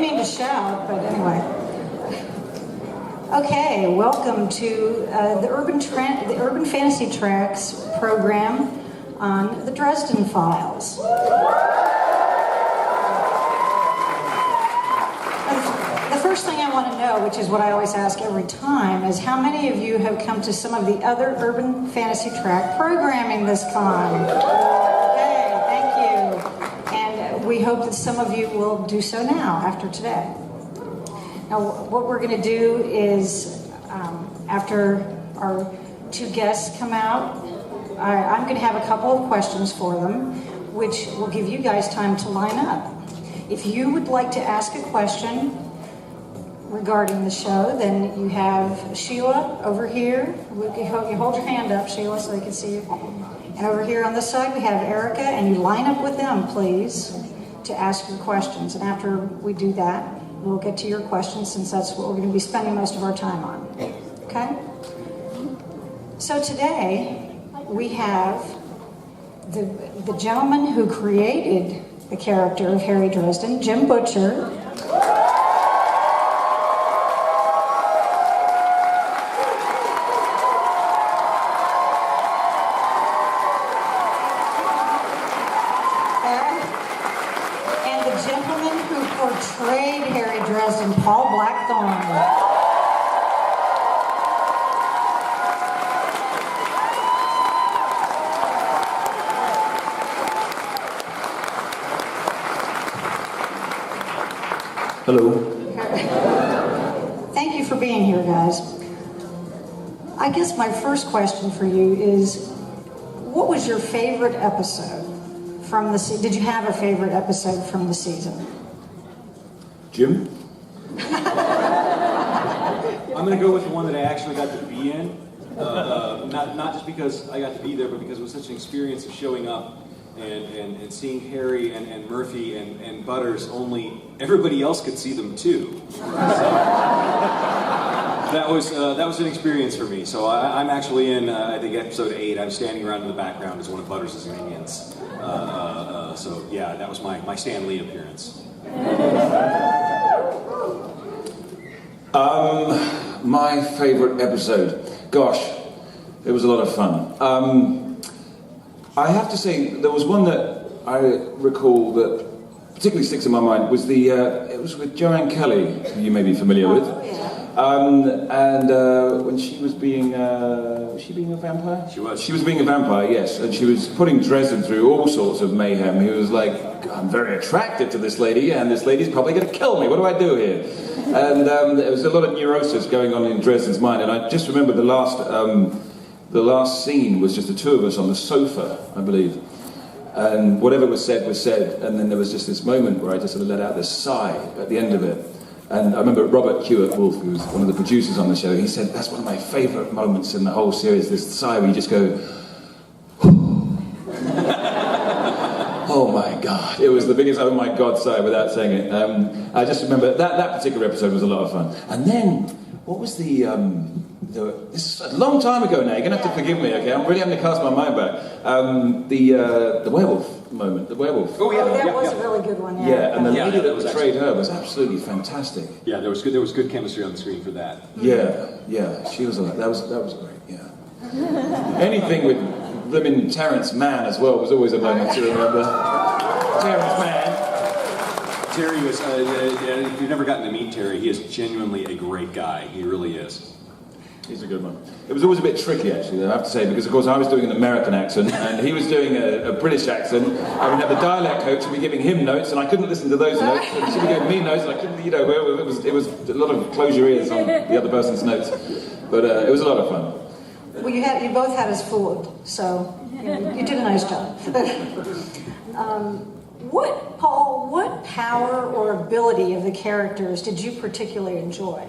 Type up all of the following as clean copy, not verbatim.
mean to shout, but anyway. Okay, welcome to the Urban Fantasy Tracks program on the Dresden Files. The first thing I want to know, which is what I always ask every time, is how many of you have come to some of the other Urban Fantasy Track programming this con? Okay, thank you. And we hope that some of you will do so now, after today. Now, what we're going to do is, after our two guests come out, I'm going to have a couple of questions for them, which will give you guys time to line up. If you would like to ask a question regarding the show, then you have Sheila over here. You hold your hand up, Sheila, so they can see you. And over here on this side, we have Erica, and you line up with them, please, to ask your questions. And after we do that, we'll get to your questions, since that's what we're going to be spending most of our time on. Okay? So today, we have the gentleman who created the character of Harry Dresden, Jim Butcher. And the gentleman who portrayed Harry Dresden, Paul Blackthorne. Hello. Thank you for being here, guys. I guess my first question for you is, what was your favorite episode from the season? Did you have a favorite episode from the season? Jim? I'm going to go with the one that I actually got to be in. Not just because I got to be there, but because it was such an experience of showing up and seeing Harry and Murphy and Butters, only everybody else could see them too. So that was an experience for me. So I'm actually in, I think, episode 8. I'm standing around in the background as one of Butters' minions. So yeah, that was my Stan Lee appearance. My favorite episode. Gosh, it was a lot of fun. I have to say, there was one that I recall that particularly sticks in my mind, was it was with Joanne Kelly, who you may be familiar with. When she was being, was she being a vampire? She was. She was being a vampire, yes, and she was putting Dresden through all sorts of mayhem. He was like, I'm very attracted to this lady, and this lady's probably going to kill me. What do I do here? And there was a lot of neurosis going on in Dresden's mind, and I just remember the last scene was just the two of us on the sofa, I believe. And whatever was said, and then there was just this moment where I just sort of let out this sigh at the end of it. And I remember Robert Hewitt-Wolf, who was one of the producers on the show, he said, that's one of my favourite moments in the whole series, this sigh where you just go, oh my God. It was the biggest oh my God sigh without saying it. I just remember that particular episode was a lot of fun. And then, what was this is a long time ago now, you're going to have to forgive me, okay? I'm really having to cast my mind back. The werewolf moment, the werewolf. Oh, yeah. That was a really good one, yeah. Yeah, and the lady that was portrayed her was absolutely fantastic. Yeah, there was good chemistry on the screen for that. Yeah, she was that was great, yeah. Anything with blimmin' Terrence Mann as well was always a moment to remember. Terrence Mann. Terry was, if you've never gotten to meet Terry, he is genuinely a great guy. He really is. He's a good one. It was always a bit tricky, actually, I have to say, because, of course, I was doing an American accent, and he was doing a British accent. I would have the dialect coach be giving him notes, and I couldn't listen to those notes. And she would give me notes, and I couldn't, it was a lot of close your ears on the other person's notes. But it was a lot of fun. Well, you both had us fooled, so you did a nice job. What power or ability of the characters did you particularly enjoy?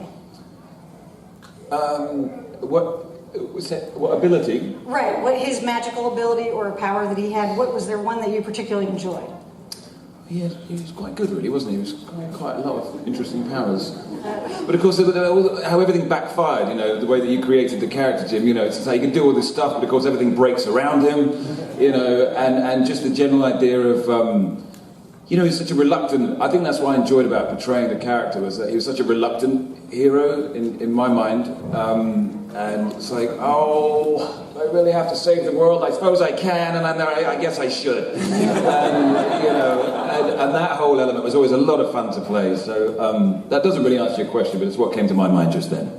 What ability? Right, what his magical ability or power that he had, was there one that you particularly enjoyed? He was quite good, really, wasn't he? He was quite a lot of interesting powers. But of course, how everything backfired, the way that you created the character, Jim, it's like he can do all this stuff, but of course everything breaks around him, and just the general idea of You know, he's such a reluctant, I think that's what I enjoyed about portraying the character, was that he was such a reluctant hero in my mind. And it's like, oh, do I really have to save the world? I suppose I can, and I guess I should. And, you know, and that whole element was always a lot of fun to play. So that doesn't really answer your question, but it's what came to my mind just then.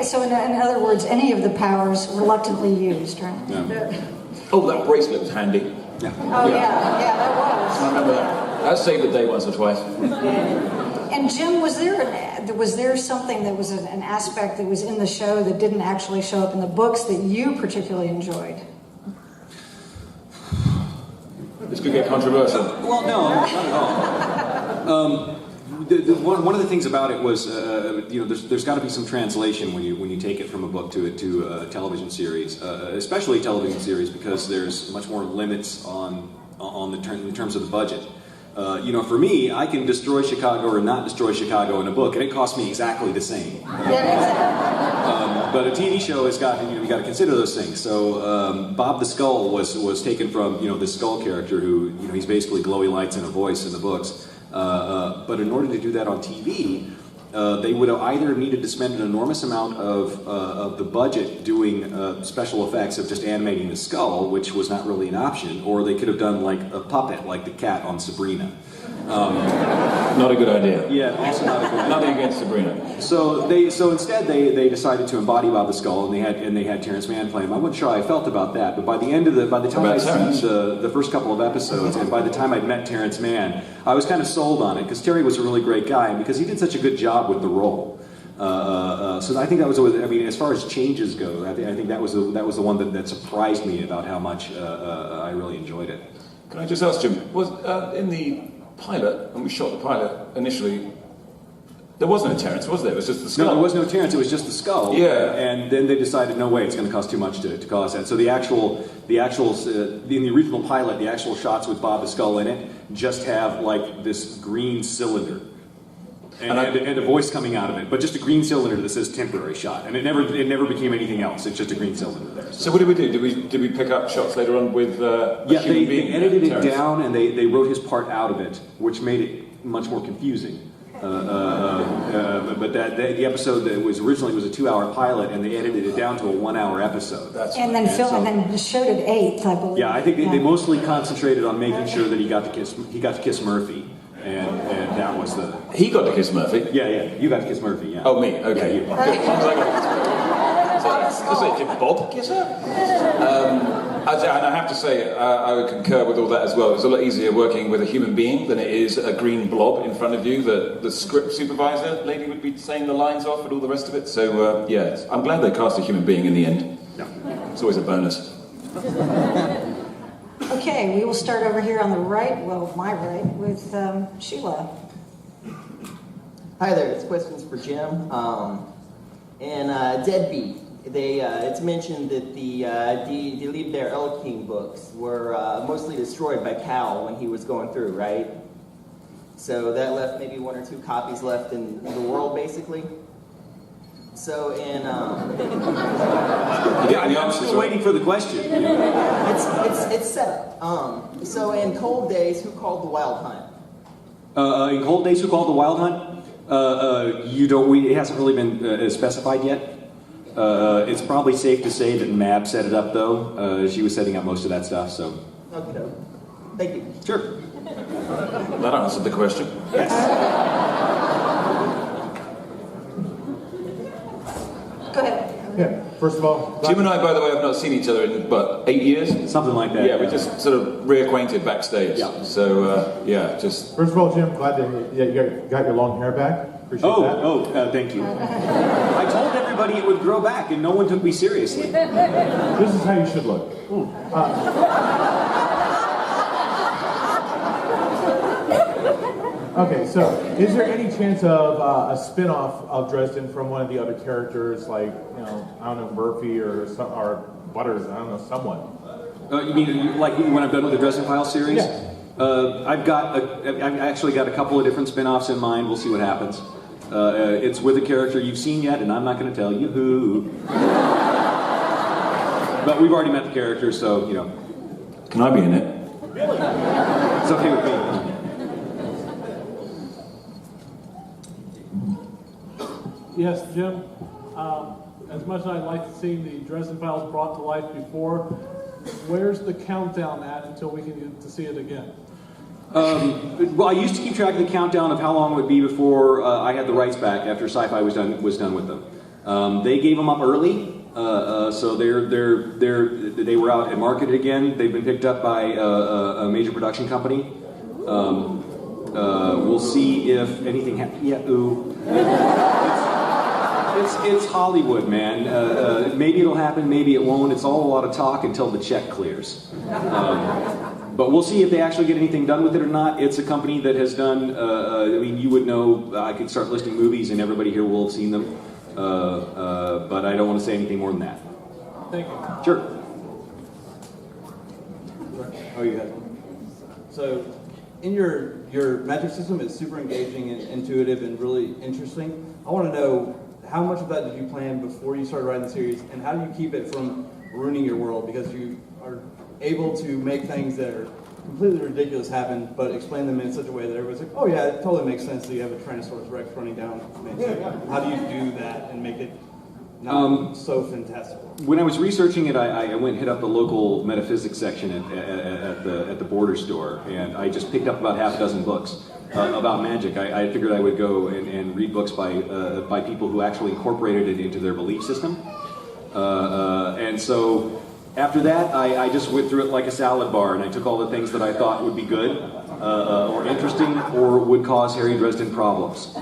So in other words, any of the powers reluctantly used, right? Yeah. Oh, that bracelet was handy. Oh, yeah, that was. I remember that. That saved the day once or twice. And Jim, was there something that was an aspect that was in the show that didn't actually show up in the books that you particularly enjoyed? This could get controversial. Well, no, not at all. One of the things about it was, you know, there's got to be some translation when you take it from a book to a television series, especially a television series, because there's much more limits in terms of the budget. You know, for me, I can destroy Chicago or not destroy Chicago in a book, and it costs me exactly the same. But a TV show has got, you got to consider those things. So Bob the Skull was taken from, the Skull character, who, he's basically glowy lights and a voice in the books. But in order to do that on TV, they would have either needed to spend an enormous amount of the budget doing special effects of just animating the skull, which was not really an option, or they could have done like a puppet, like the cat on Sabrina. Not a good idea. Yeah, also not a good idea. Nothing against Sabrina. So instead they decided to embody Bob the Skull, and they had Terrence Mann play him. I wasn't sure how I felt about that, but by the time I'd seen the first couple of episodes, and by the time I'd met Terrence Mann, I was kind of sold on it, because Terry was a really great guy, and because he did such a good job with the role. So I think that was, as far as changes go, I think that was the one that surprised me about how much I really enjoyed it. Can I just ask, Jim, was in the pilot, when we shot the pilot initially, there was no Terrence, was there? It was just the skull. No, there was no Terrence, it was just the skull. Yeah. And then they decided, no way, it's going to cost too much to cause that. So in the original pilot, the actual shots with Bob the Skull in it just have like this green cylinder. And a voice coming out of it, but just a green cylinder that says temporary shot, and it never became anything else. It's just a green cylinder there. So what did we do? Did we pick up shots later on with they edited it down, and they wrote his part out of it, which made it much more confusing. But the episode that was originally was a 2-hour pilot, and they edited it down to a 1-hour episode. And then showed it 8, I believe. Yeah, I think they mostly concentrated on making sure that he got to kiss Murphy. And that was the... He got to kiss Murphy? Yeah, you got to kiss Murphy, yeah. Oh, me? Okay. Yeah, you. Did Bob kiss her? And I have to say, I would concur with all that as well. It's a lot easier working with a human being than it is a green blob in front of you that the script supervisor lady would be saying the lines off and all the rest of it. So, yeah, I'm glad they cast a human being in the end. Yeah. It's always a bonus. Okay, we will start over here on the right, well, my right, with Sheila. Hi there, this question's for Jim. In Deadbeat, it's mentioned that the Lieb der Elking books were mostly destroyed by Cal when he was going through, right? So that left maybe 1 or 2 copies left in the world, basically. So in I'm still waiting for the question. it's set up. So in Cold Days, who called the Wild Hunt? In Cold Days, who called the Wild Hunt? It hasn't really been specified yet. It's probably safe to say that Mab set it up, though. She was setting up most of that stuff, so. Okay, thank you. Sure. That answered the question. Yes. Go ahead. Yeah, first of all... Jim and I, by the way, have not seen each other in, 8 years? Something like that. Yeah, we just sort of reacquainted backstage. Yeah. So, just... First of all, Jim, glad that you got your long hair back. Appreciate that. Thank you. I told everybody it would grow back, and no one took me seriously. This is how you should look. Okay, so is there any chance of a spin-off of Dresden from one of the other characters, like, I don't know, Murphy or Butters, I don't know, someone? You mean like when I'm done with the Dresden Files series? Yeah. I've actually got a couple of different spin-offs in mind. We'll see what happens. It's with a character you've seen yet, and I'm not going to tell you who. But we've already met the character, so, Can I be in it? Really? okay with me. Yes, Jim. As much as I'd like to see the Dresden Files brought to life before, where's the countdown at until we can get to see it again? Well, I used to keep track of the countdown of how long it would be before I had the rights back after Sci-Fi was done with them. They gave them up early, so they were out and marketed again. They've been picked up by a major production company. We'll see if anything happens. Yeah, ooh. It's Hollywood, man. Maybe it'll happen, maybe it won't. It's all a lot of talk until the check clears. But we'll see if they actually get anything done with it or not. It's a company that has done, I mean, you would know, I could start listing movies and everybody here will have seen them. But I don't want to say anything more than that. Thank you. Sure. Oh, you had. So, in your magic system, it's super engaging and intuitive and really interesting. I want to know, how much of that did you plan before you started writing the series, and how do you keep it from ruining your world? Because you are able to make things that are completely ridiculous happen, but explain them in such a way that everybody's like, oh yeah, it totally makes sense that you have a Tyrannosaurus Rex running down Main Street. How do you do that and make it not so fantastical? When I was researching it, I went and hit up the local metaphysics section at the Border store, and I just picked up about half a dozen books about magic. I figured I would go and read books by people who actually incorporated it into their belief system. And so after that, I just went through it like a salad bar, and I took all the things that I thought would be good, or interesting, or would cause Harry Dresden problems.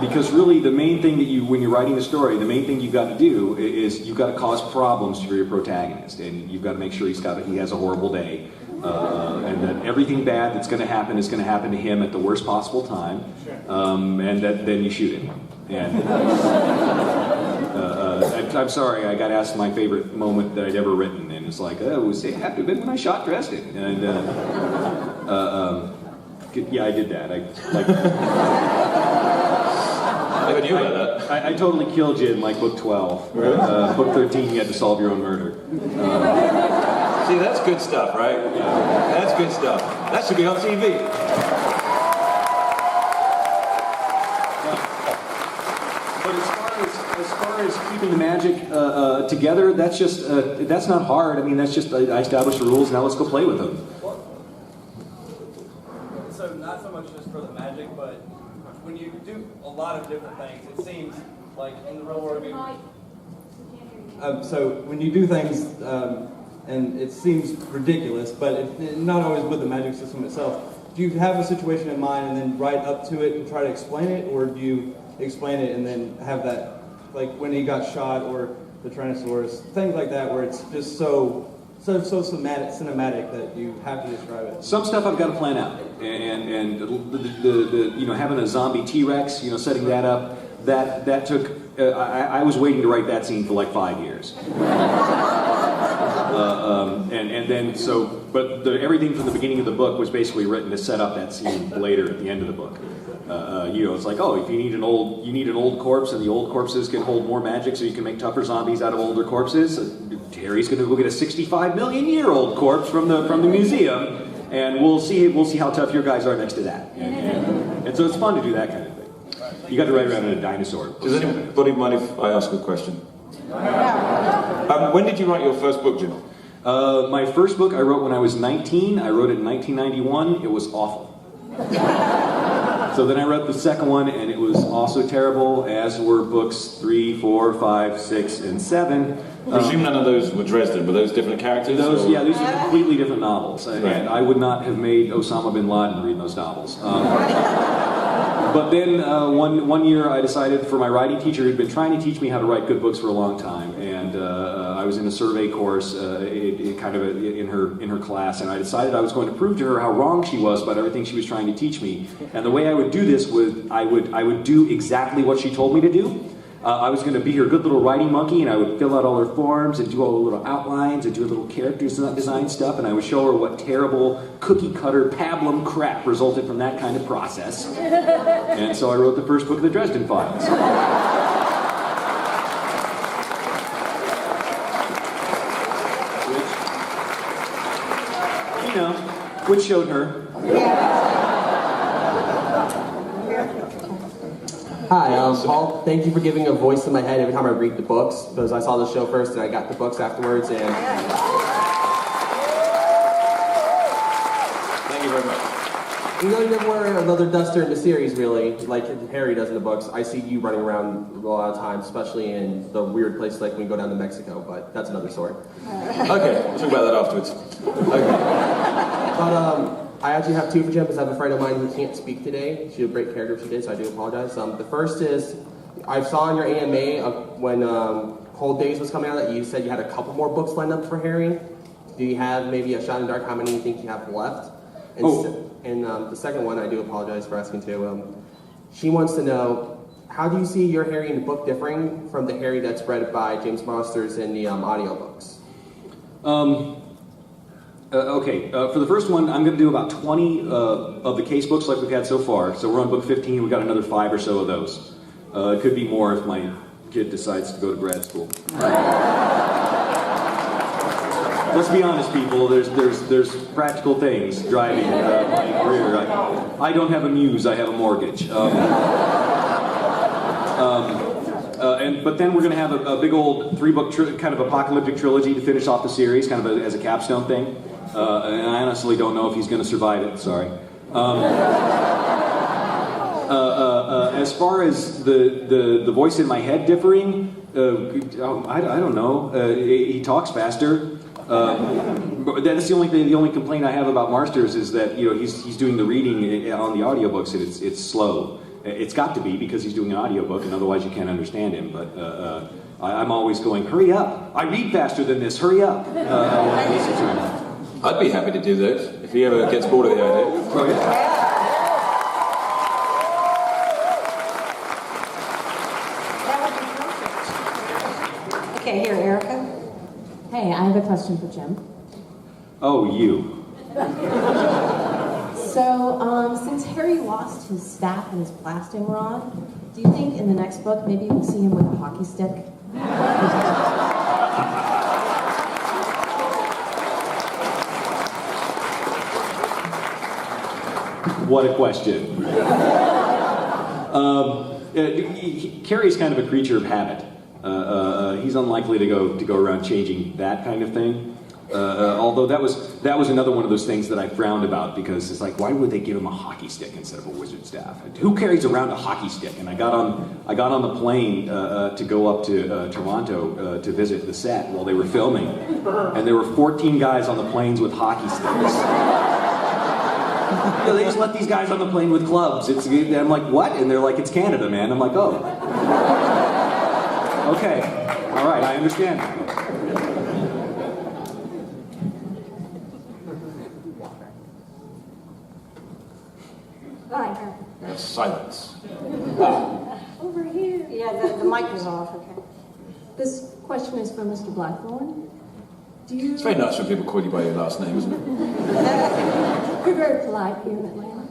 Because really, the main thing that when you're writing a story, the main thing you've got to do is you've got to cause problems for your protagonist, and you've got to make sure he has a horrible day, and that everything bad that's going to happen is going to happen to him at the worst possible time, and then you shoot him. And I'm sorry, I got asked my favorite moment that I'd ever written, and it's like, oh, it had to have been when I shot Dresden, and yeah, I did that. I never knew about that. I totally killed you in like book 12. Really? Book 13, you had to solve your own murder. See, that's good stuff, right? That's good stuff. That should be on TV. But as far as keeping the magic together, that's not hard. I mean, that's just I established the rules. Now let's go play with them. So not so much just for the magic, but when you do a lot of different things, it seems like in the real world. So when you do things, and it seems ridiculous, but not always with the magic system itself. Do you have a situation in mind and then write up to it and try to explain it, or do you explain it and then have that, like when he got shot or the Tyrannosaurus, things like that, where it's just so cinematic that you have to describe it? Some stuff I've got to plan out, and the having a zombie T-Rex, setting that up, that took. I was waiting to write that scene for like 5 years. Everything from the beginning of the book was basically written to set up that scene later at the end of the book. It's like, oh, if you need an old corpse, and the old corpses can hold more magic, so you can make tougher zombies out of older corpes. Terry's going to go get a 65 million year old corpse from the museum, and we'll see how tough your guys are next to that. And so it's fun to do that kind of thing. You got to ride around in a dinosaur. Does anybody mind if I ask a question? When did you write your first book, Jim? My first book I wrote when I was 19. I wrote it in 1991. It was awful. So then I wrote the second one, and it was also terrible, as were books 3, 4, 5, 6, and 7. I presume none of those were Dresden. Were those different characters? These are completely different novels. Right. And I would not have made Osama bin Laden read those novels. But then one year I decided, for my writing teacher who'd been trying to teach me how to write good books for a long time, and I was in a survey course in her class, and I decided I was going to prove to her how wrong she was about everything she was trying to teach me. And the way I would do this was I would do exactly what she told me to do. I was going to be her good little writing monkey, and I would fill out all her forms and do all the little outlines and do little character design stuff, and I would show her what terrible cookie-cutter pablum crap resulted from that kind of process. And so I wrote the first book of the Dresden Files. Which, which showed her. Hi, Paul. Thank you for giving a voice in my head every time I read the books, because I saw the show first and I got the books afterwards, and Thank you very much. you know, you never wear another duster in the series, really, like Harry does in the books. I see you running around a lot of times, especially in the weird places like when you go down to Mexico, but that's another story. Okay, we'll talk about that afterwards. Okay. But I actually have two for Jim, because I have a friend of mine who can't speak today. She had a great character if she did, so I do apologize. The first is, I saw in your AMA when Cold Days was coming out that you said you had a couple more books lined up for Harry. Do you have maybe a shot in the dark how many you think you have left? And the second one, I do apologize for asking too. She wants to know, how do you see your Harry in the book differing from the Harry that's read by James Masters in the audiobooks? Okay, for the first one, I'm going to do about 20 of the case books like we've had so far. So we're on book 15, we've got another 5 or so of those. It could be more if my kid decides to go to grad school. Let's be honest, people, there's practical things driving my career. I don't have a muse, I have a mortgage. But then we're going to have a big old 3-book kind of apocalyptic trilogy to finish off the series, kind of as a capstone thing. And I honestly don't know if he's going to survive it. Sorry. As far as the voice in my head differing, I don't know. He talks faster. But that's the only complaint I have about Marsters is that he's doing the reading on the audiobooks and it's slow. It's got to be because he's doing an audiobook and otherwise you can't understand him. But I'm always going, hurry up! I read faster than this. Hurry up! I'd be happy to do that if he ever gets bored of the idea. Oh, yeah. That would be perfect. Okay, here, Erica. Hey, I have a question for Jim. Oh, you. So, since Harry lost his staff and his blasting rod, do you think in the next book maybe we'll see him with a hockey stick? What a question. Carrie's kind of a creature of habit. He's unlikely to go around changing that kind of thing. Although that was another one of those things that I frowned about because it's like, why would they give him a hockey stick instead of a wizard staff? Who carries around a hockey stick? And I got on the plane to go up to Toronto to visit the set while they were filming, and there were 14 guys on the planes with hockey sticks. They just let these guys on the plane with clubs. And I'm like, what? And they're like, it's Canada, man. I'm like, oh. Okay. All right, I understand. Hi. Silence. Over here. Yeah, the mic was off, okay. This question is for Mr. Blackthorn. It's very nice when people call you by your last name, isn't it? You're very polite here in Atlanta.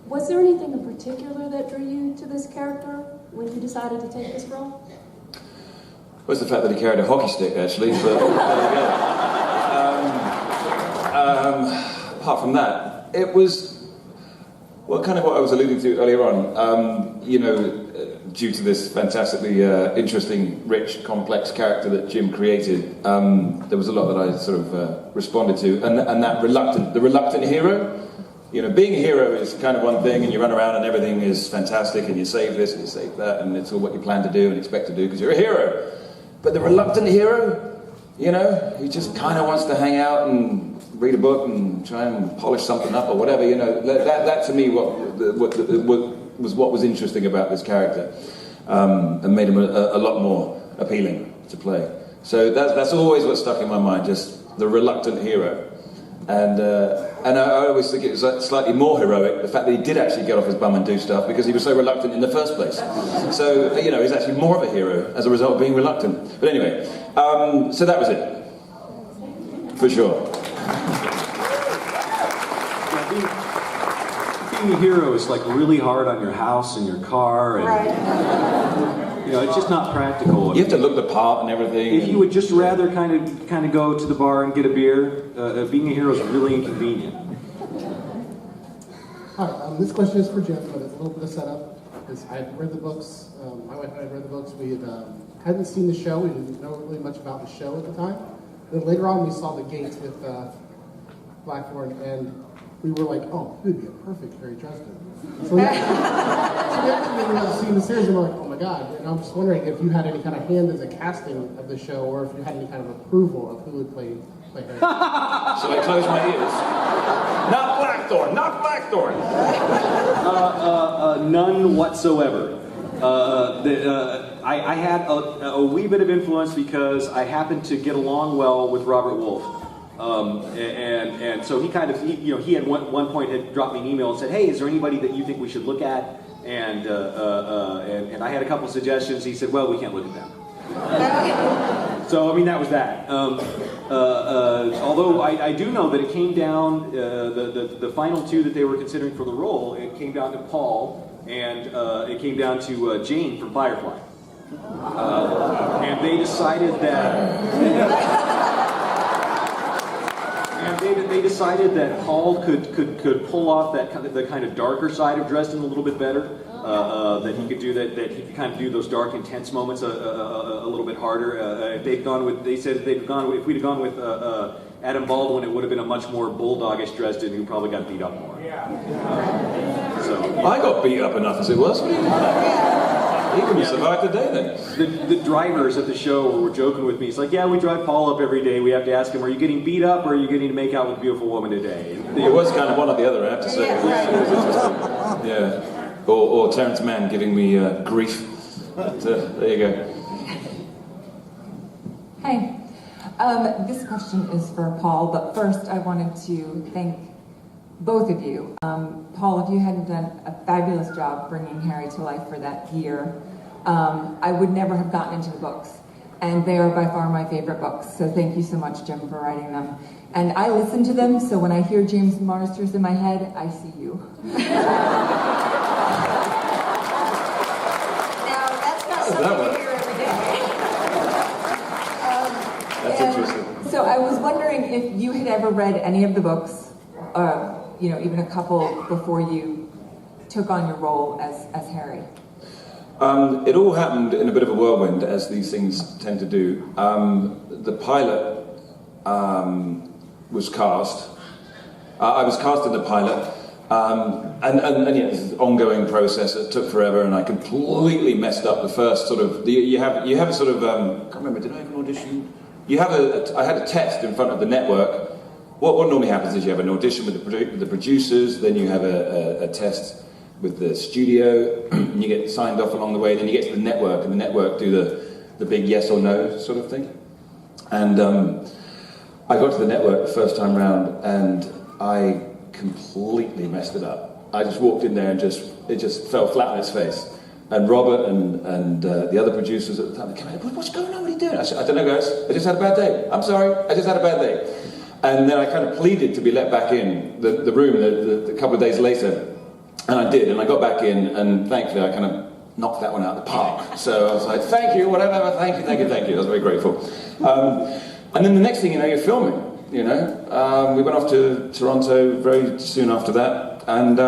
Was there anything in particular that drew you to this character when you decided to take this role? Was the fact that he carried a hockey stick, actually. But, there you go. Apart from that, it was kind of what I was alluding to earlier on. Due to this fantastically interesting, rich, complex character that Jim created, there was a lot that I sort of responded to, and that the reluctant hero. Being a hero is kind of one thing, and you run around and everything is fantastic, and you save this and you save that, and it's all what you plan to do and expect to do because you're a hero. But the reluctant hero, he just kind of wants to hang out and read a book and try and polish something up or whatever. That to me was what was interesting about this character, and made him a lot more appealing to play. So that's always what stuck in my mind, just the reluctant hero. And I always think it was slightly more heroic, the fact that he did actually get off his bum and do stuff because he was so reluctant in the first place. So, he's actually more of a hero as a result of being reluctant. But anyway, so that was it. For sure. being a hero is like really hard on your house and your car, and you know, it's just not practical. You have to look the part and everything. If you would just rather kind of go to the bar and get a beer, being a hero is really inconvenient. Hi, this question is for Jim, but it's a little bit of setup. Because I had read the books, my wife and I had read the books. We hadn't seen the show. We didn't know really much about the show at the time. Then later on, we saw the gates with Blackthorn, and we were like, oh, he would be a perfect Harry Dresden. So we actually seen the series, and we're like, oh my god. And I'm just wondering if you had any kind of hand in the casting of the show, or if you had any kind of approval of who would play Harry. Should I close my ears? Not Blackthorn, not Blackthorn. None whatsoever. I had a wee bit of influence because I happened to get along well with Robert Wolfe. And so he had one point had dropped me an email and said, hey, is there anybody that you think we should look at? And I had a couple suggestions. He said, well, we can't look at them. So, I mean, that was that. Although I do know that it came down, the final two that they were considering for the role, it came down to Paul, and it came down to Jane from Firefly. And they decided that... They decided that Paul could pull off the kind of darker side of Dresden a little bit better. That he could do that he could kind of do those dark, intense moments a little bit harder. If we'd have gone with Adam Baldwin, it would have been a much more bulldogish Dresden who probably got beat up more. I got beat up enough as it was. He wouldn't survive the day then. The drivers at the show were joking with me. It's like, yeah, we drive Paul up every day. We have to ask him, are you getting beat up or are you getting to make out with a beautiful woman today? It was kind of one or the other, I have to say. It was interesting. Yeah. Or Terrence Mann giving me grief. But, there you go. Hi. This question is for Paul, but first I wanted to thank both of you. Paul, if you hadn't done a fabulous job bringing Harry to life for that year, I would never have gotten into the books. And they are by far my favorite books, so thank you so much, Jim, for writing them. And I listen to them, so when I hear James Marsters in my head, I see you. That's interesting. So I was wondering if you had ever read any of the books, even a couple before you took on your role as Harry. It all happened in a bit of a whirlwind, as these things tend to do. The pilot was cast. I was cast in the pilot. And yeah, it's an ongoing process. It took forever, and I completely messed up the first sort of. You have a sort of. I can't remember. Did I have an audition? I had a test in front of the network. What normally happens is you have an audition with the producers, then you have a test with the studio, and you get signed off along the way. Then you get to the network, and the network do the big yes or no sort of thing. And I got to the network the first time round, and I completely messed it up. I just walked in there and it just fell flat on its face. And Robert and the other producers at the time came in, what's going on? What are you doing? I said, I don't know, guys. I just had a bad day. I'm sorry. I just had a bad day. And then I kind of pleaded to be let back in the room a couple of days later. And I did. And I got back in, and thankfully I kind of knocked that one out of the park. So I was like, thank you, whatever, thank you. I was very grateful. And then the next thing you know, you're filming. We went off to Toronto very soon after that, and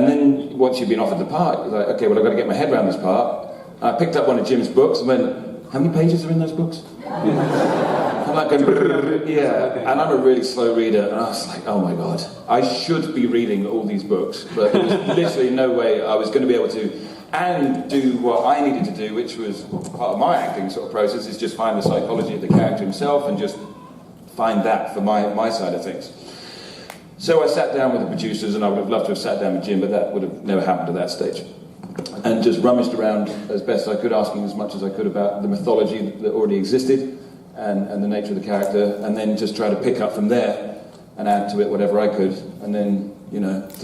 then once you've been offered the part, you're like, okay, well, I've got to get my head around this part. I picked up one of Jim's books and went, how many pages are in those books? I'm like going, yeah, and I'm a really slow reader, and I was like, oh my god, I should be reading all these books, but there was literally no way I was going to be able to, and do what I needed to do, which was part of my acting sort of process, is just find the psychology of the character himself and just find that for my side of things. So I sat down with the producers, and I would have loved to have sat down with Jim, but that would have never happened at that stage. And just rummaged around as best I could, asking as much as I could about the mythology that already existed and the nature of the character, and then just try to pick up from there and add to it whatever I could. And then, 10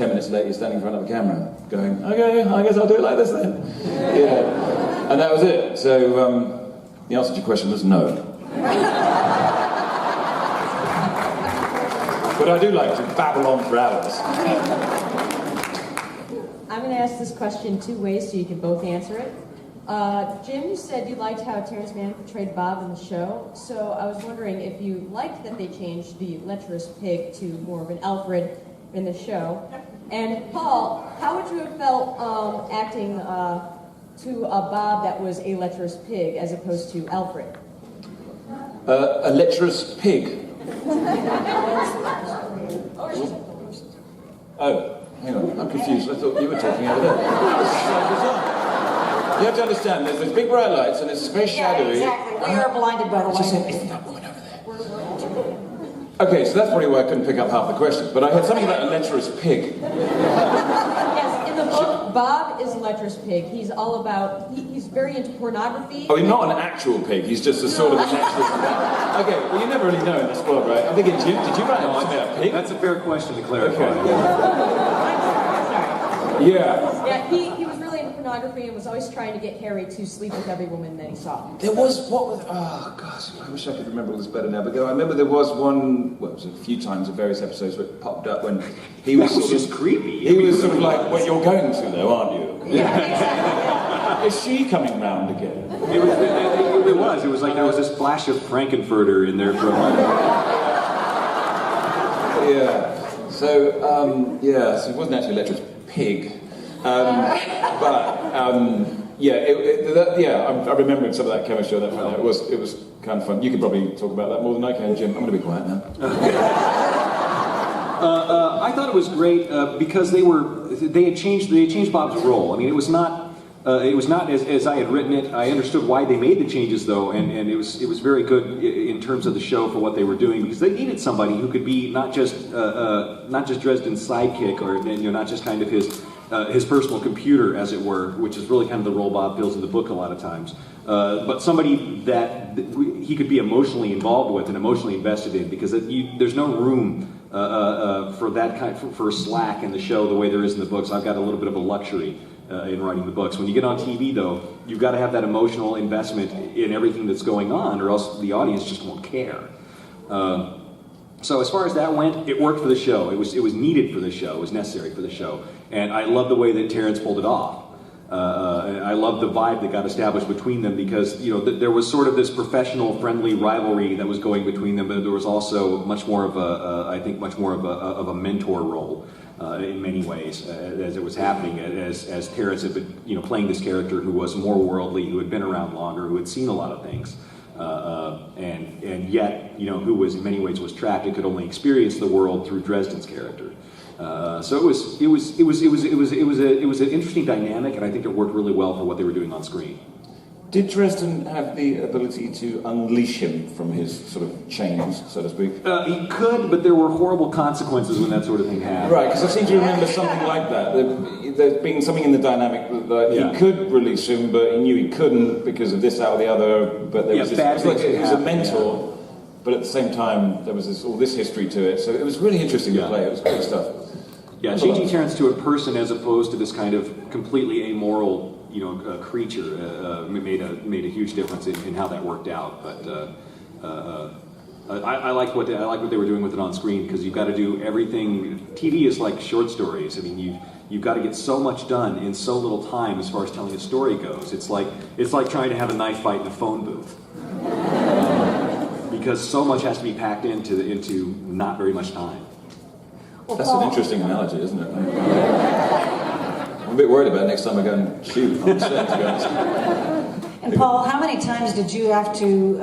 minutes later, you're standing in front of a camera going, okay, I guess I'll do it like this then. Yeah. And that was it. So the answer to your question was no. But I do like to babble on for hours. I'm going to ask this question two ways so you can both answer it. Jim, you said you liked how Terrence Mann portrayed Bob in the show, so I was wondering if you liked that they changed the lecherous pig to more of an Alfred in the show. And Paul, how would you have felt acting to a Bob that was a lecherous pig as opposed to Alfred? A lecherous pig. Oh, hang on, I'm confused. I thought you were talking over there. You have to understand, there's these big bright lights and it's very shadowy. Yeah, exactly. We are blinded by the She said, light. isn't that woman over there? Okay, so that's probably why I couldn't pick up half the question. But I had something about a lecherous pig. Yes, in the book, Bob is a lecherous pig. He's all about, he's very into pornography. Oh, he's not an actual pig, he's just a sort of a natural... Okay, well you never really know in this world, right? I'm thinking, Jim, did you write something about a pig? That's a fair question to clarify. Okay. Yeah. Yeah, he was really into pornography and was always trying to get Harry to sleep with every woman that he saw. There was, oh gosh, I wish I could remember all this better now, but I remember there was one, well, it was a few times in various episodes where it popped up when he was That was just creepy. He was sort of like, well, you're going to though, aren't you? Yeah, exactly. Is she coming round again? It was like there was this flash of Frankenfurter in there for a moment. Yeah. So, so it wasn't actually a lecherous pig. I remembered some of that chemistry. It was kind of fun. You could probably talk about that more than I can, Jim. I'm going to be quiet now. I thought it was great because they had changed Bob's role. I mean, it was not as I had written it. I understood why they made the changes though, and it was very good in terms of the show for what they were doing, because they needed somebody who could be not just Dresden's sidekick, or not just kind of his personal computer, as it were, which is really kind of the role Bob fills in the book a lot of times, but somebody that he could be emotionally involved with and emotionally invested in, because there's no room for that kind for slack in the show the way there is in the books. I've got a little bit of a luxury in writing the books. When you get on TV, though, you've got to have that emotional investment in everything that's going on, or else the audience just won't care. So as far as that went, it worked for the show. It was needed for the show. It was necessary for the show. And I love the way that Terrence pulled it off. And I love the vibe that got established between them, because there was sort of this professional, friendly rivalry that was going between them, but there was also much more of a mentor role in many ways as it was happening. As Terrence had been playing this character who was more worldly, who had been around longer, who had seen a lot of things. And yet, who was in many ways was trapped and could only experience the world through Dresden's character. So it was an interesting dynamic, and I think it worked really well for what they were doing on screen. Did Dresden have the ability to unleash him from his sort of chains, so to speak? He could, but there were horrible consequences when that sort of thing happened. Right, because I seem to remember something like that. There's been something in the dynamic that he could release him, but he knew he couldn't because of this, that, or the other. But there was he was a mentor, but at the same time there was all this history to it. So it was really interesting to play. It was great stuff. Yeah, changing Terrence to a person as opposed to this kind of completely amoral, creature made a huge difference in how that worked out. But I liked what they were doing with it on screen, because you've got to do everything. TV is like short stories. I mean, you've got to get so much done in so little time as far as telling a story goes. It's like trying to have a knife fight in a phone booth, because so much has to be packed into not very much time. Well, That's Paul, an interesting analogy, isn't it? I'm a bit worried about next time I go and shoot on set, to be honest. And Paul, how many times did you have to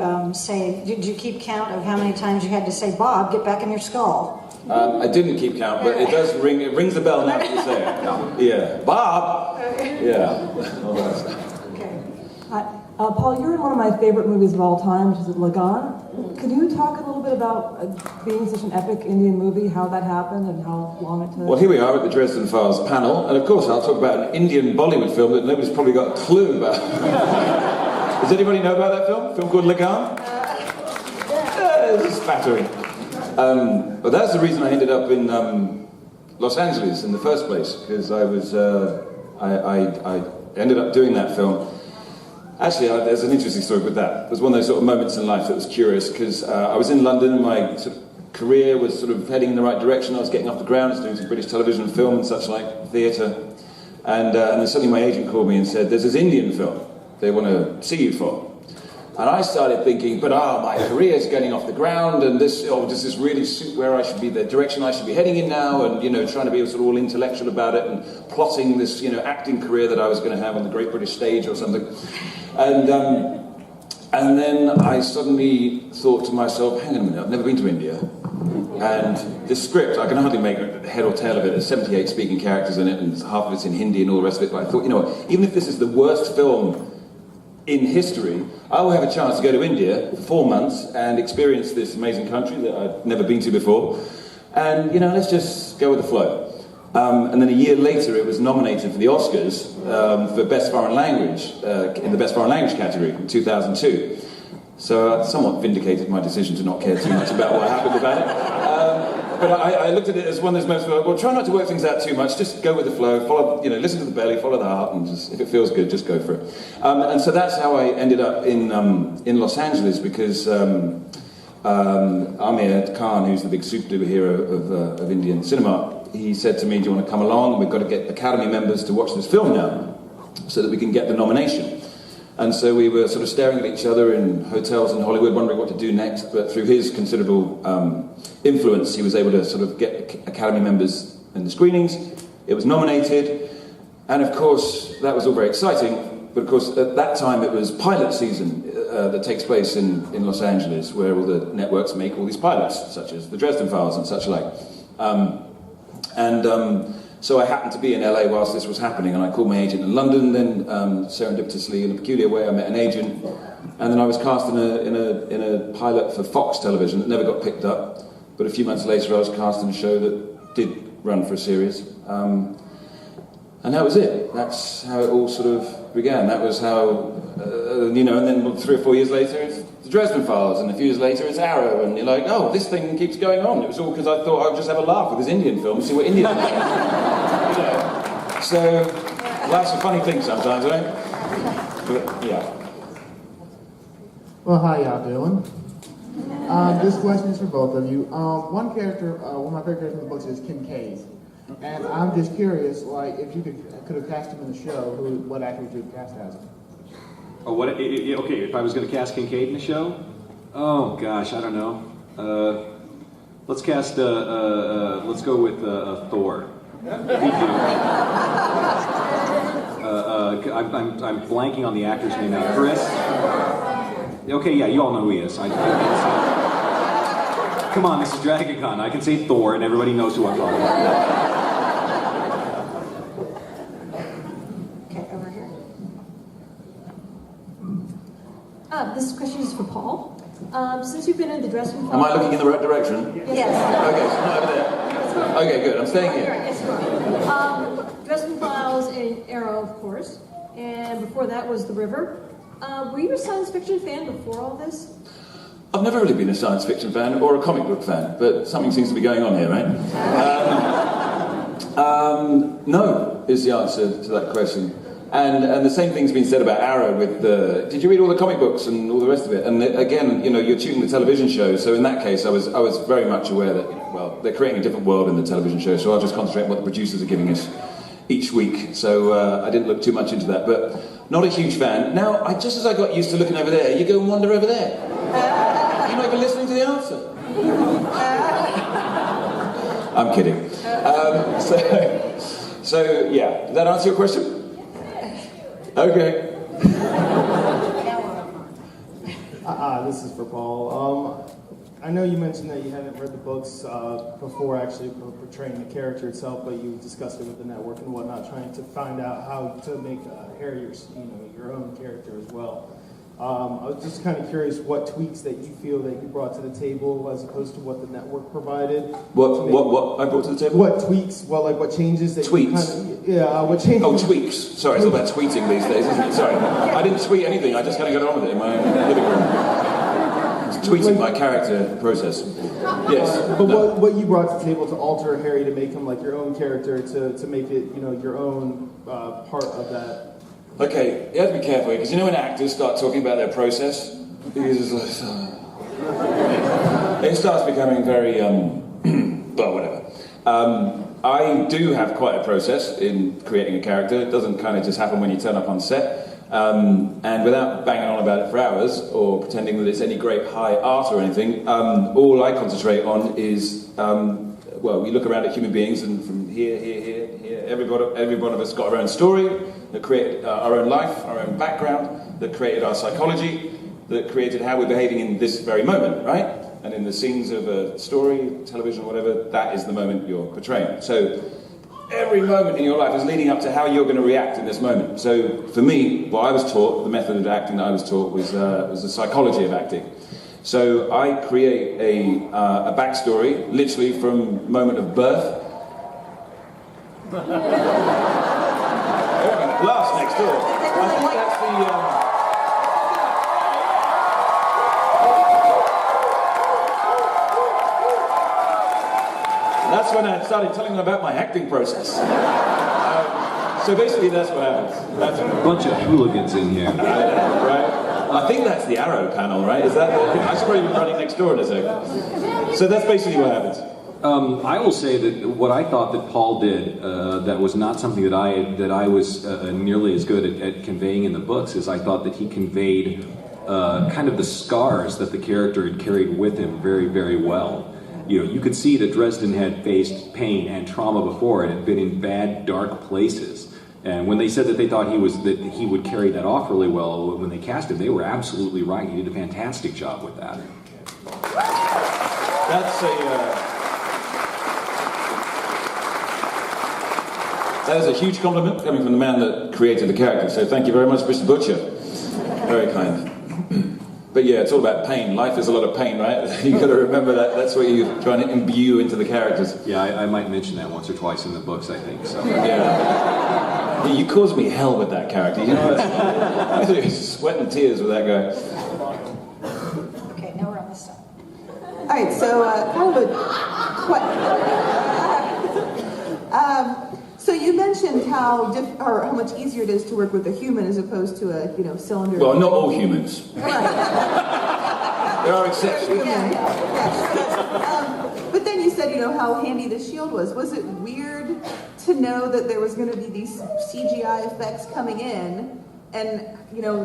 did you keep count of how many times you had to say, Bob, get back in your skull? I didn't keep count, but it does ring. It rings a bell now that you say it. Yeah, Bob. Yeah. Okay. Paul, you're in one of my favorite movies of all time, which is Lagan. Could you talk a little bit about being such an epic Indian movie, how that happened, and how long it took? Well, here we are at the Dresden Files panel, and of course I'll talk about an Indian Bollywood film that nobody's probably got a clue about. Does anybody know about that film? A film called Lagan? It's flattering. But that's the reason I ended up in Los Angeles in the first place, because I ended up doing that film. Actually, there's an interesting story with that. It was one of those sort of moments in life that was curious, because I was in London, and my sort of career was sort of heading in the right direction. I was getting off the ground. I was doing some British television and film and such like, theatre. And then suddenly my agent called me and said, there's this Indian film they want to see you for. And I started thinking, but my career's getting off the ground, and does this really suit where I should be, the direction I should be heading in now, and, trying to be sort of all intellectual about it, and plotting this, acting career that I was going to have on the Great British Stage or something. And then I suddenly thought to myself, hang on a minute, I've never been to India. And this script, I can hardly make head or tail of it. There's 78 speaking characters in it, and half of it's in Hindi and all the rest of it. But I thought, even if this is the worst film in history, I will have a chance to go to India for 4 months and experience this amazing country that I've never been to before. And, let's just go with the flow. And then a year later, it was nominated for the Oscars for Best Foreign Language, in the Best Foreign Language category in 2002. So I somewhat vindicated my decision to not care too much about what happened about it. But I looked at it as one of those moments where, well, try not to work things out too much, just go with the flow, follow, listen to the belly, follow the heart, and just, if it feels good, just go for it. And so that's how I ended up in Los Angeles, because Amir Khan, who's the big super-duper hero of Indian cinema, he said to me, do you want to come along? We've got to get Academy members to watch this film now, so that we can get the nomination. And so we were sort of staring at each other in hotels in Hollywood, wondering what to do next. But through his considerable influence, he was able to sort of get Academy members in the screenings. It was nominated. And of course, that was all very exciting. But of course, at that time, it was pilot season that takes place in Los Angeles, where all the networks make all these pilots, such as the Dresden Files and such like. So I happened to be in LA whilst this was happening, and I called my agent in London. Then serendipitously, in a peculiar way, I met an agent, and then I was cast in a pilot for Fox Television that never got picked up. But a few months later, I was cast in a show that did run for a series, and that was it. That's how it all sort of began. That was how, and then 3 or 4 years later, it's the Dresden Files, and a few years later it's Arrow, and you're like, oh, this thing keeps going on. It was all because I thought I would just have a laugh with this Indian film and see what Indians like. So, life's a funny thing sometimes, right? But, yeah. Well, how y'all doing? This question is for both of you. One of my favorite characters in the books is Kincaid. And I'm just curious, like, if you could have cast him in the show, what actor would you have cast as him? Oh, okay, if I was going to cast Kincaid in the show? Oh, gosh, I don't know. Let's cast, let's go with Thor. I'm blanking on the actor's name now. Chris? Okay, yeah, you all know who he is. Come on, this is Dragon Con. I can say Thor, and everybody knows who I'm talking about. This question is for Paul. Since you've been in the Dresden Files... Am I looking in the right direction? Yes. Okay, so not over there. Okay, good. I'm staying here. Yes, Dresden Files and Arrow, of course. And before that was The River. Were you a science fiction fan before all this? I've never really been a science fiction fan or a comic book fan, but something seems to be going on here, right? No is the answer to that question. And the same thing's been said about Arrow with the... Did you read all the comic books and all the rest of it? And again, you're tuning the television show, so in that case I was very much aware that, they're creating a different world in the television show, so I'll just concentrate on what the producers are giving us each week. So I didn't look too much into that, but not a huge fan. Now, just as I got used to looking over there, you go and wander over there. You're not even listening to the answer. I'm kidding. So yeah, did that answer your question? Okay. This is for Paul. I know you mentioned that you hadn't read the books before actually portraying the character itself, but you discussed it with the network and whatnot, trying to find out how to make Harry your own character as well. I was just kind of curious what tweaks that you feel that you brought to the table as opposed to what the network provided. What I brought to the table? What tweaks? What changes that tweets? What changes? Oh, tweaks. Sorry, it's all about tweeting these days, isn't it? Sorry. I didn't tweet anything. I just kind of got on with it in my own living room. Just tweeting my character process. Yes. But what you brought to the table to alter Harry to make him like your own character, to make it your own part of that. Okay, you have to be careful because when actors start talking about their process, it's like, it starts becoming very, well, whatever. I do have quite a process in creating a character. It doesn't kind of just happen when you turn up on set. And without banging on about it for hours, or pretending that it's any great high art or anything, all I concentrate on is, well, we look around at human beings, and from here, every one of us got our own story, that created our own life, our own background, that created our psychology, that created how we're behaving in this very moment, right? And in the scenes of a story, television, or whatever, that is the moment you're portraying. So every moment in your life is leading up to how you're going to react in this moment. So for me, what I was taught, the method of acting that I was taught was the psychology of acting. So I create a backstory, literally from moment of birth. Glass next door. I think that's the... That's when I started telling them about my acting process. So basically, that's what happens. That's a bunch of hooligans in here. Right? I think that's the Arrow panel, right? Is that? I should probably be running next door in a second. So that's basically what happens. I will say that what I thought that Paul did that was not something that I was nearly as good at conveying in the books, is I thought that he conveyed kind of the scars that the character had carried with him very, very well. You know, you could see that Dresden had faced pain and trauma before and had been in bad, dark places. And when they said that they thought he would carry that off really well when they cast him, they were absolutely right. He did a fantastic job with that. That is a huge compliment coming from the man that created the character. So thank you very much, Mr. Butcher. Very kind. But yeah, it's all about pain. Life is a lot of pain, right? You've got to remember that. That's what you're trying to imbue into the characters. Yeah, I might mention that once or twice in the books, I think. So. Yeah. You caused me hell with that character. You know, I sweat and tears with that guy. Okay, now we're on this side. All right, so kind of a so you mentioned how much easier it is to work with a human as opposed to a cylinder. Well, not all humans. Right. There are exceptions. Yeah. But then you said how handy the shield was. Was it weird to know that there was going to be these CGI effects coming in, and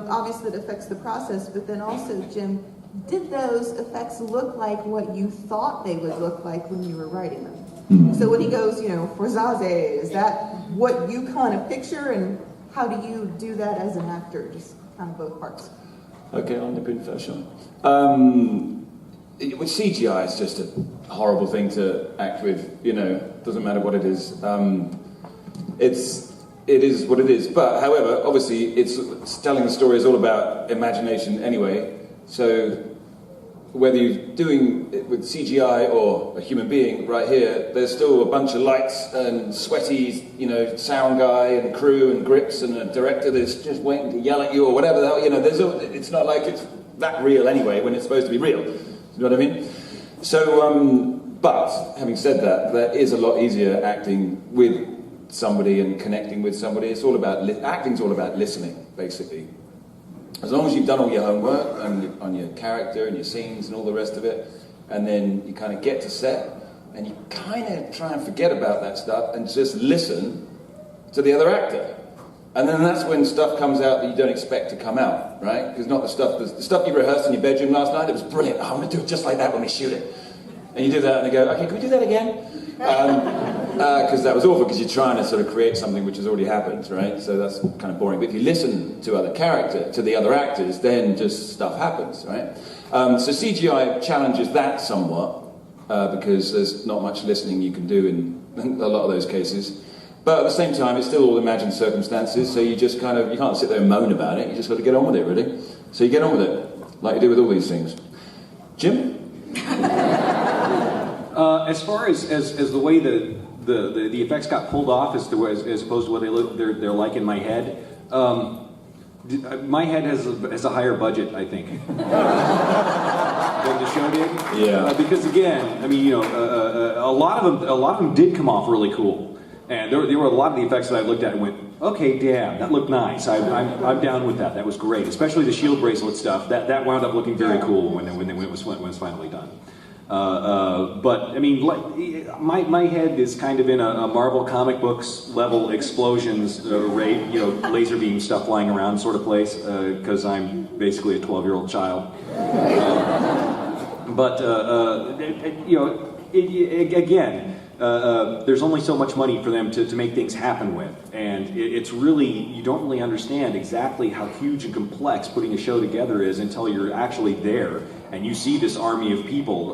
obviously it affects the process. But then also, Jim, did those effects look like what you thought they would look like when you were writing them? So when he goes, for Zaze, is that what you kind of picture, and how do you do that as an actor? Just kind of both parts. Okay, on the bin first shot. With CGI, it's just a horrible thing to act with. Doesn't matter what it is. It is what it is. But however, obviously, it's telling the story is all about imagination anyway. So whether you're doing it with CGI or a human being, right here, there's still a bunch of lights and sweaty, sound guy and crew and grips and a director that's just waiting to yell at you or whatever. It's not like it's that real anyway when it's supposed to be real. You know what I mean? So, but having said that, there is a lot easier acting with somebody and connecting with somebody. It's all about acting's all about listening, basically. As long as you've done all your homework on your character and your scenes and all the rest of it, and then you kind of get to set, and you kind of try and forget about that stuff and just listen to the other actor. And then that's when stuff comes out that you don't expect to come out, right? Because not the stuff you rehearsed in your bedroom last night, it was brilliant. Oh, I'm going to do it just like that when we shoot it. And you do that and they go, okay, can we do that again? Because that was awful, because you're trying to sort of create something which has already happened, right? So that's kind of boring. But if you listen to the other actors, then just stuff happens, right? So CGI challenges that somewhat, because there's not much listening you can do in a lot of those cases. But at the same time, it's still all imagined circumstances, so you just you can't sit there and moan about it, you just got to get on with it, really. So you get on with it, like you do with all these things. Jim? As far as the way the effects got pulled off as opposed to what they're like in my head, my head has a higher budget, I think, than the show did. Yeah. Because again, I mean, a lot of them did come off really cool, and there were a lot of the effects that I looked at and went, okay, damn, that looked nice. I'm down with that. That was great, especially the shield bracelet stuff. That wound up looking very cool when it was finally done. But I mean, my head is kind of in a Marvel comic books level explosions rate, laser beam stuff flying around sort of place, because I'm basically a 12-year-old child. Again, there's only so much money for them to make things happen with, and it's really, you don't really understand exactly how huge and complex putting a show together is until you're actually there and you see this army of people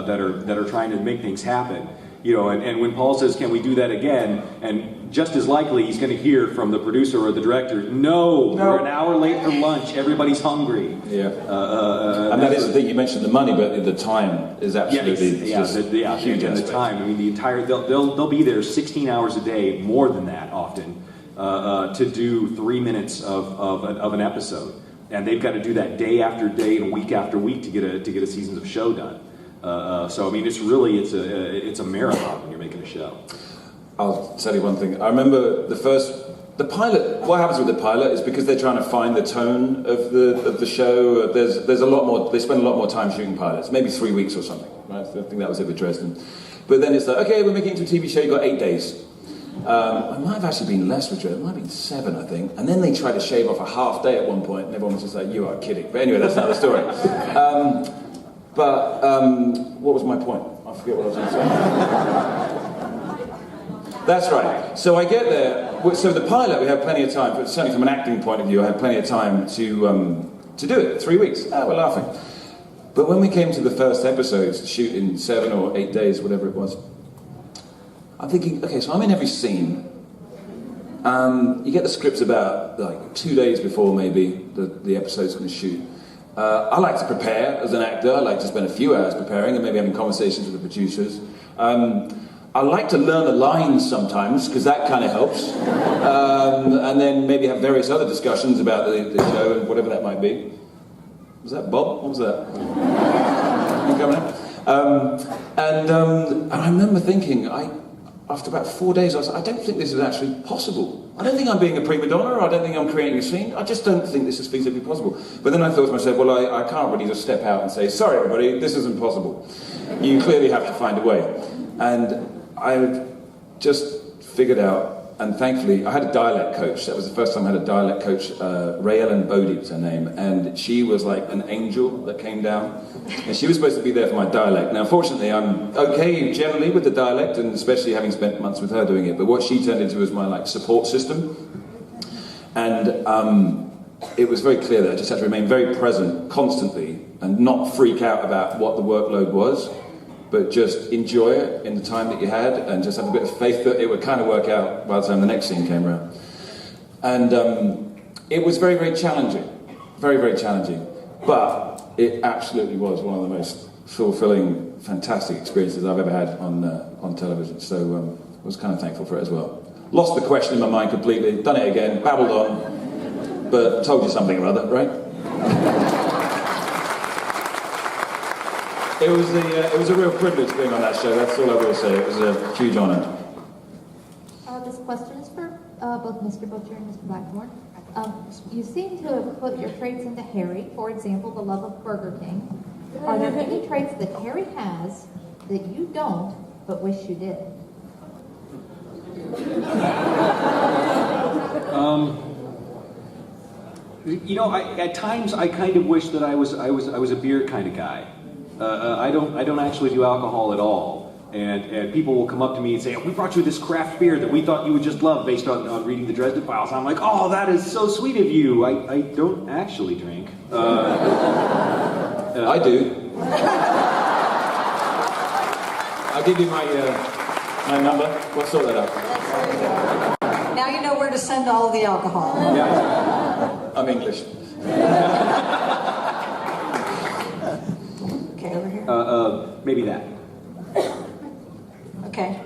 that are trying to make things happen. And when Paul says, "Can we do that again?" and just as likely he's going to hear from the producer or the director, "No, we're an hour late for lunch. Everybody's hungry." Yeah, and that is the thing. You mentioned the money, but the time is absolutely huge. And the time. I mean, the entire they'll be there 16 hours a day, more than that often, to do 3 minutes of an episode, and they've got to do that day after day and week after week to get a season of show done. So I mean, it's a marathon when you're making a show. I'll tell you one thing. I remember the pilot. What happens with the pilot is because they're trying to find the tone of the show. There's a lot more. They spend a lot more time shooting pilots, maybe 3 weeks or something. Right? I think that was it with Dresden. But then it's like, okay, we're making it into a TV show. You got 8 days. It might have actually been less with Dresden. It might have been 7, I think. And then they tried to shave off a half day at one point, and everyone was just like, "You are kidding." But anyway, that's another story. What was my point? I forget what I was going to say. That's right. So I get there. So the pilot, we have plenty of time. But certainly from an acting point of view, I had plenty of time to do it. 3 weeks. We're laughing. But when we came to the first episodes, to shoot in 7 or 8 days, whatever it was, I'm thinking, okay, so I'm in every scene. You get the scripts about like 2 days before maybe the episode's going to shoot. I like to prepare as an actor. I like to spend a few hours preparing and maybe having conversations with the producers. I like to learn the lines sometimes, because that kind of helps. And then maybe have various other discussions about the show and whatever that might be. Was that Bob? What was that? You coming up? And I remember thinking, after about 4 days, I was like, I don't think this is actually possible. I don't think I'm being a prima donna, or I don't think I'm creating a scene. I just don't think this is feasibly possible. But then I thought to myself, well, I can't really just step out and say, "Sorry, everybody, this isn't possible." You clearly have to find a way. And I just figured out, and thankfully, I had a dialect coach. That was the first time I had a dialect coach. Ray Ellen Bodie was her name, and she was like an angel that came down. And she was supposed to be there for my dialect. Now, fortunately, I'm okay generally with the dialect, and especially having spent months with her doing it. But what she turned into was my support system. And it was very clear that I just had to remain very present constantly and not freak out about what the workload was, but just enjoy it in the time that you had, and just have a bit of faith that it would kind of work out by the time the next scene came around. And it was very, very challenging. Very, very challenging. But it absolutely was one of the most fulfilling, fantastic experiences I've ever had on television. So I was kind of thankful for it as well. Lost the question in my mind completely, done it again, babbled on, but told you something or other, right? It was a real privilege being on that show, that's all I will say. It was a huge honour. This question is for both Mr. Butcher and Mr. Blackmore. You seem to have put your traits into Harry, for example, the love of Burger King. Are there any traits that Harry has that you don't, but wish you did? At times I kind of wish that I was a beer kind of guy. I don't actually do alcohol at all. And people will come up to me and say, "We brought you this craft beer that we thought you would just love based on reading the Dresden Files." I'm like, "Oh, that is so sweet of you." I don't actually drink. I do. I'll give you my number. We'll sort that out. Now you know where to send all of the alcohol. Yeah. I'm English. Okay, over here. Maybe that. Okay.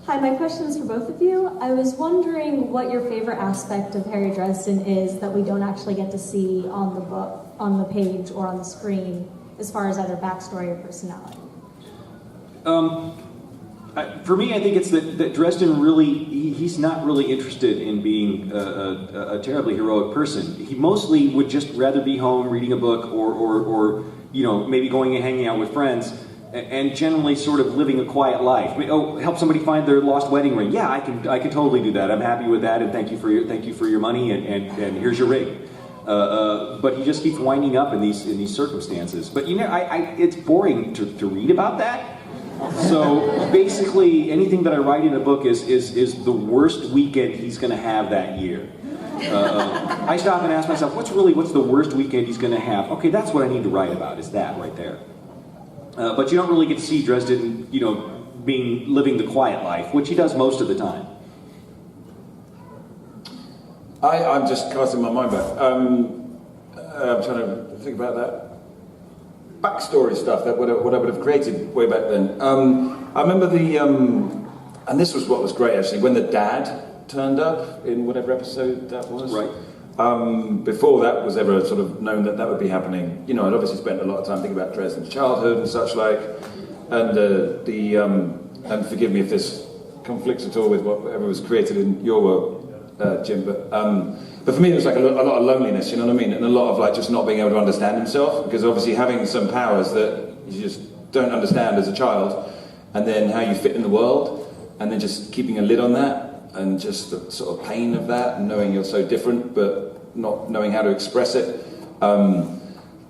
Hi, my question is for both of you. I was wondering what your favorite aspect of Harry Dresden is that we don't actually get to see on the book, on the page, or on the screen, as far as either backstory or personality. For me, I think it's that Dresden he's not really interested in being a terribly heroic person. He mostly would just rather be home reading a book or maybe going and hanging out with friends, and generally sort of living a quiet life. I mean, help somebody find their lost wedding ring. Yeah, I can totally do that. I'm happy with that, and thank you for your money, and here's your ring. But he just keeps winding up in these circumstances. But it's boring to read about that. So basically, anything that I write in a book is the worst weekend he's going to have that year. I stop and ask myself, what's the worst weekend he's going to have? Okay, that's what I need to write about, is that right there. But you don't really get to see Dresden, living the quiet life, which he does most of the time. I'm just casting my mind back. I'm trying to think about that backstory stuff, what I would have created way back then. I remember and this was what was great actually, when the dad turned up in whatever episode that was. Right. Before that was ever sort of known that would be happening, I'd obviously spent a lot of time thinking about Dresden's childhood and such like, and and forgive me if this conflicts at all with whatever was created in your world, Jim, but for me it was like a lot of loneliness, you know what I mean, and a lot of like just not being able to understand himself, because obviously having some powers that you just don't understand as a child, and then how you fit in the world, and then just keeping a lid on that, and just the sort of pain of that, and knowing you're so different, but not knowing how to express it,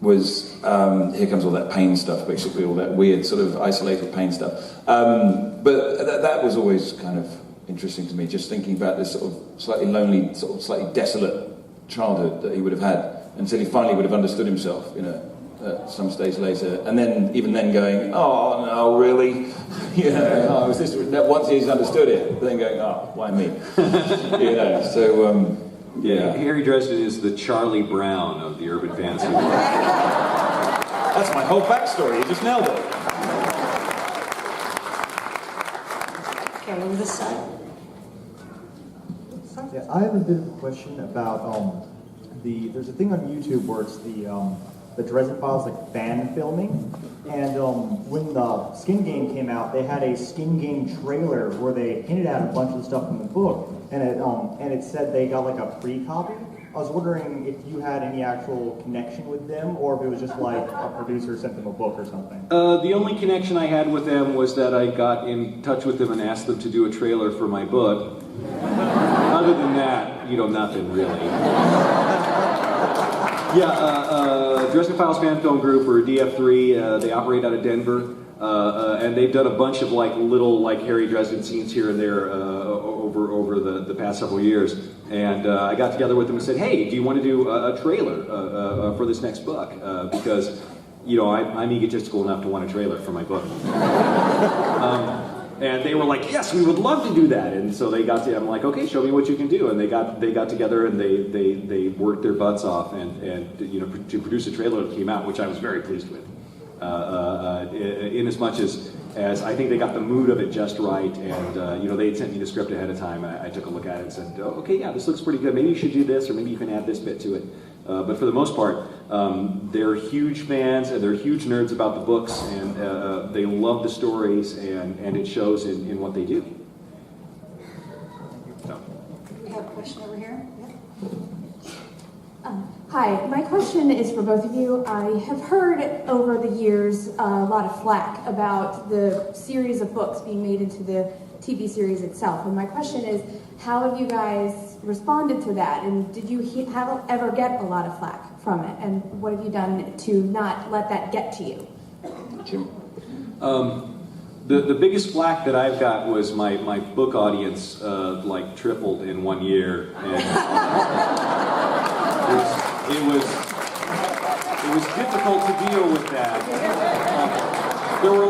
was, here comes all that pain stuff, basically, all that weird sort of isolated pain stuff. But that was always kind of interesting to me, just thinking about this sort of slightly lonely, sort of slightly desolate childhood that he would have had, until he finally would have understood himself, at some stage later, and then even then going, oh no, really? Is this, once he's understood it, then going, oh, why me? Harry Dresden is the Charlie Brown of the urban fantasy world. That's my whole backstory, you just nailed it. Okay, over this side. Yeah, I have a bit of a question about there's a thing on YouTube where it's the Dresden Files like fan filming, and when the Skin Game came out, they had a Skin Game trailer where they hinted at a bunch of the stuff from the book, and it said they got like a pre-copy. I was wondering if you had any actual connection with them, or if it was just like a producer sent them a book or something. The only connection I had with them was that I got in touch with them and asked them to do a trailer for my book. Other than that, nothing really. Dresden Files Fan Film Group, or DF3, they operate out of Denver, and they've done a bunch of little Harry Dresden scenes here and there over the past several years. And I got together with them and said, hey, do you want to do a trailer for this next book? Because, I'm egotistical enough to want a trailer for my book. And they were like, yes, we would love to do that. And so they got to, I'm like, okay, show me what you can do. And they got together and they worked their butts off and to produce a trailer that came out, which I was very pleased with. In as much as I think they got the mood of it just right, and they had sent me the script ahead of time. I took a look at it and said, oh, okay, yeah, this looks pretty good. Maybe you should do this, or maybe you can add this bit to it. But for the most part, they're huge fans and they're huge nerds about the books, and they love the stories, and it shows in what they do. So. We have a question over here. Hi, my question is for both of you. I have heard over the years a lot of flack about the series of books being made into the TV series itself. And my question is, how have you guys responded to that? And did you ever get a lot of flack from it? And what have you done to not let that get to you? Jim? The biggest flack that I've got was my book audience tripled in 1 year. And it was difficult to deal with that. There were a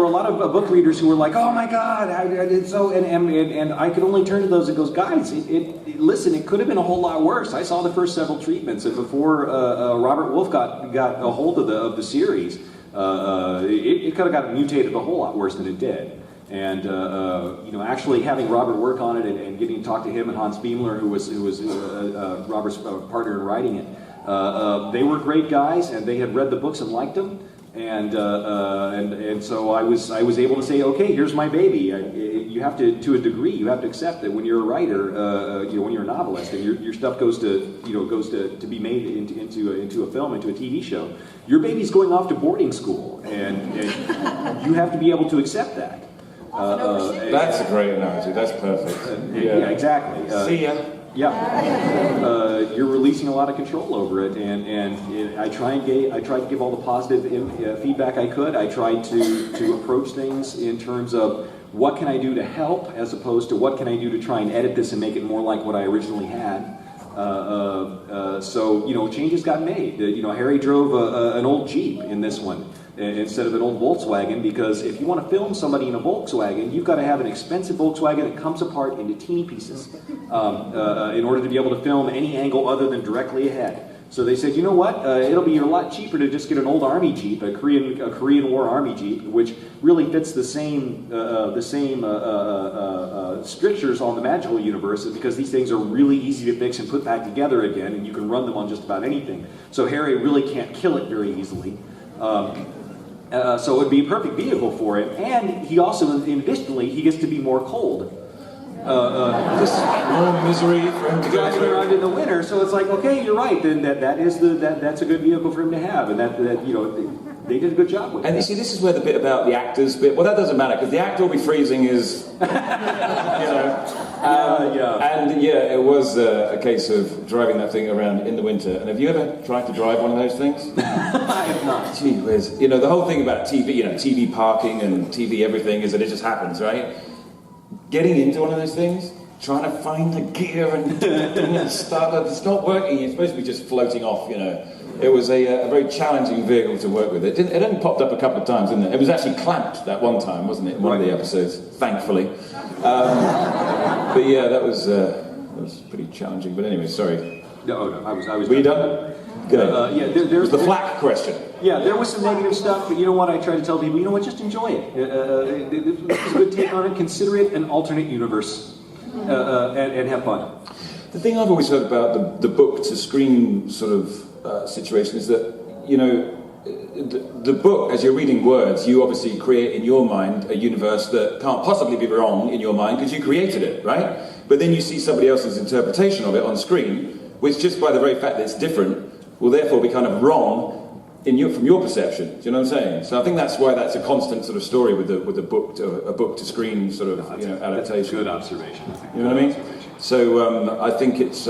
lot of book readers who were like, "Oh my God, I did so," and I could only turn to those and goes, "Guys, listen, it could have been a whole lot worse. I saw the first several treatments, and before Robert Wolfe got a hold of the series, it could have got mutated a whole lot worse than it did." And actually having Robert work on it and getting to talk to him and Hans Beimler, who was Robert's partner in writing it, they were great guys, and they had read the books and liked them. And so I was able to say, okay, here's my baby. You have to a degree, you have to accept that when you're a writer, when you're a novelist, and your stuff goes to be made into a film, into a TV show, your baby's going off to boarding school, and you have to be able to accept that. That's a great analogy. That's perfect. Yeah, exactly. See ya. Yeah, you're releasing a lot of control over it, and I tried to give all the positive feedback I could. I tried to approach things in terms of what can I do to help, as opposed to what can I do to try and edit this and make it more like what I originally had. So changes got made. Harry drove an old Jeep in this one instead of an old Volkswagen, because if you want to film somebody in a Volkswagen, you've got to have an expensive Volkswagen that comes apart into teeny pieces in order to be able to film any angle other than directly ahead. So they said, you know what? It'll be a lot cheaper to just get an old army Jeep, a Korean War army Jeep, which really fits the same strictures on the magical universe, because these things are really easy to fix and put back together again, and you can run them on just about anything. So Harry really can't kill it very easily. So it would be a perfect vehicle for him, and he also, additionally, he gets to be more cold. Just more misery for him to go driving around in the winter. So it's like, okay, you're right. Then that's a good vehicle for him to have, and that they did a good job with it. And you see, this is where the bit about the actors bit. Well, that doesn't matter, because the actor will be freezing his. And it was a case of driving that thing around in the winter. And have you ever tried to drive one of those things? I have not. Gee whiz. The whole thing about TV, TV parking and TV everything is that it just happens, right? Getting into one of those things, trying to find the gear and start up, it's not working. You're supposed to be just floating off, It was a very challenging vehicle to work with. It only popped up a couple of times, didn't it? It was actually clamped that one time, wasn't it? In one of the episodes, thankfully. But yeah, that was pretty challenging. But anyway, sorry. No, I was. Were you done? Good. There's the flack question. Yeah, there was some negative stuff, but you know what? I try to tell people, just enjoy it. This is a good take on it. Consider it an alternate universe, and have fun. The thing I've always heard about the book-to-screen sort of situation is that, the book, as you're reading words, you obviously create in your mind a universe that can't possibly be wrong in your mind because you created it, right? But then you see somebody else's interpretation of it on screen, which just by the very fact that it's different, will therefore be kind of wrong from your perception. Do you know what I'm saying? So I think that's why that's a constant sort of story with a book to screen sort of adaptation. That's a good observation. You know what I mean? So I think it's.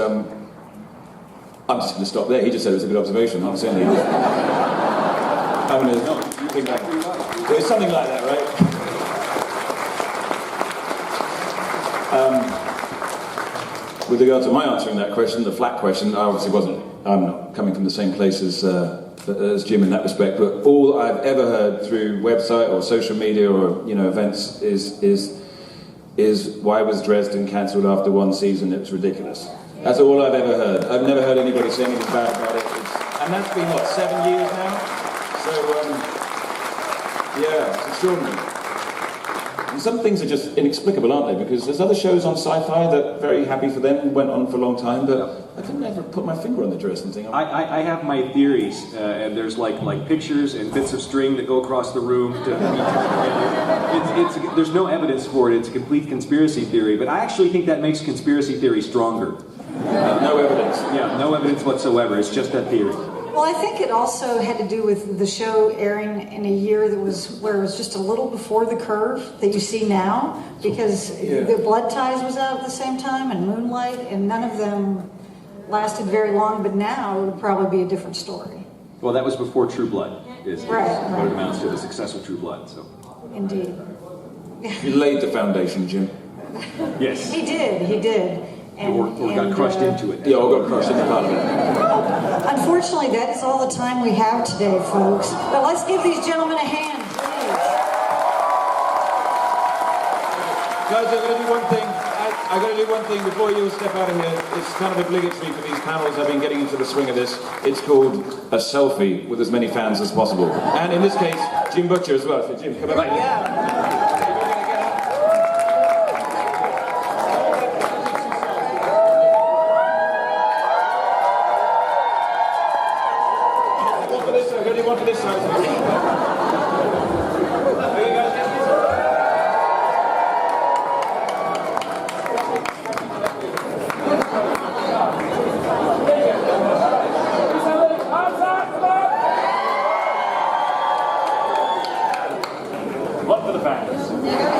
I'm just going to stop there. He just said it was a good observation. I'm saying think back. It's something like that, right? With regard to my answering that question, the flat question, I'm not coming from the same place as Jim in that respect, but all I've ever heard through website or social media or events is why was Dresden cancelled after one season? It was ridiculous. That's all I've ever heard. I've never heard anybody say anything bad about it. And that's been, 7 years now? So, it's extraordinary. And some things are just inexplicable, aren't they? Because there's other shows on Sci-Fi that, very happy for them, went on for a long time, but I couldn't ever put my finger on the Dresden thing. I have my theories, and there's like pictures and bits of string that go across the room. There's no evidence for it. It's a complete conspiracy theory, but I actually think that makes conspiracy theory stronger. No evidence. Yeah, no evidence whatsoever. It's just that theory. Well, I think it also had to do with the show airing in a year where it was just a little before the curve that you see now, because the Blood Ties was out at the same time, and Moonlight, and none of them lasted very long, but now it would probably be a different story. Well, that was before True Blood, is right. What it amounts to, the success of True Blood. So. Indeed. You laid the foundation, Jim. Yes. He did. Or got crushed into it. Yeah, or got crushed into part of it. Unfortunately, that is all the time we have today, folks. But let's give these gentlemen a hand, please. Guys, I'm going to do one thing. I've got to do one thing before you step out of here. It's kind of obligatory for these panels. I've been getting into the swing of this. It's called a selfie with as many fans as possible. And in this case, Jim Butcher as well. So Jim, come back. Yeah. One for this side. fans.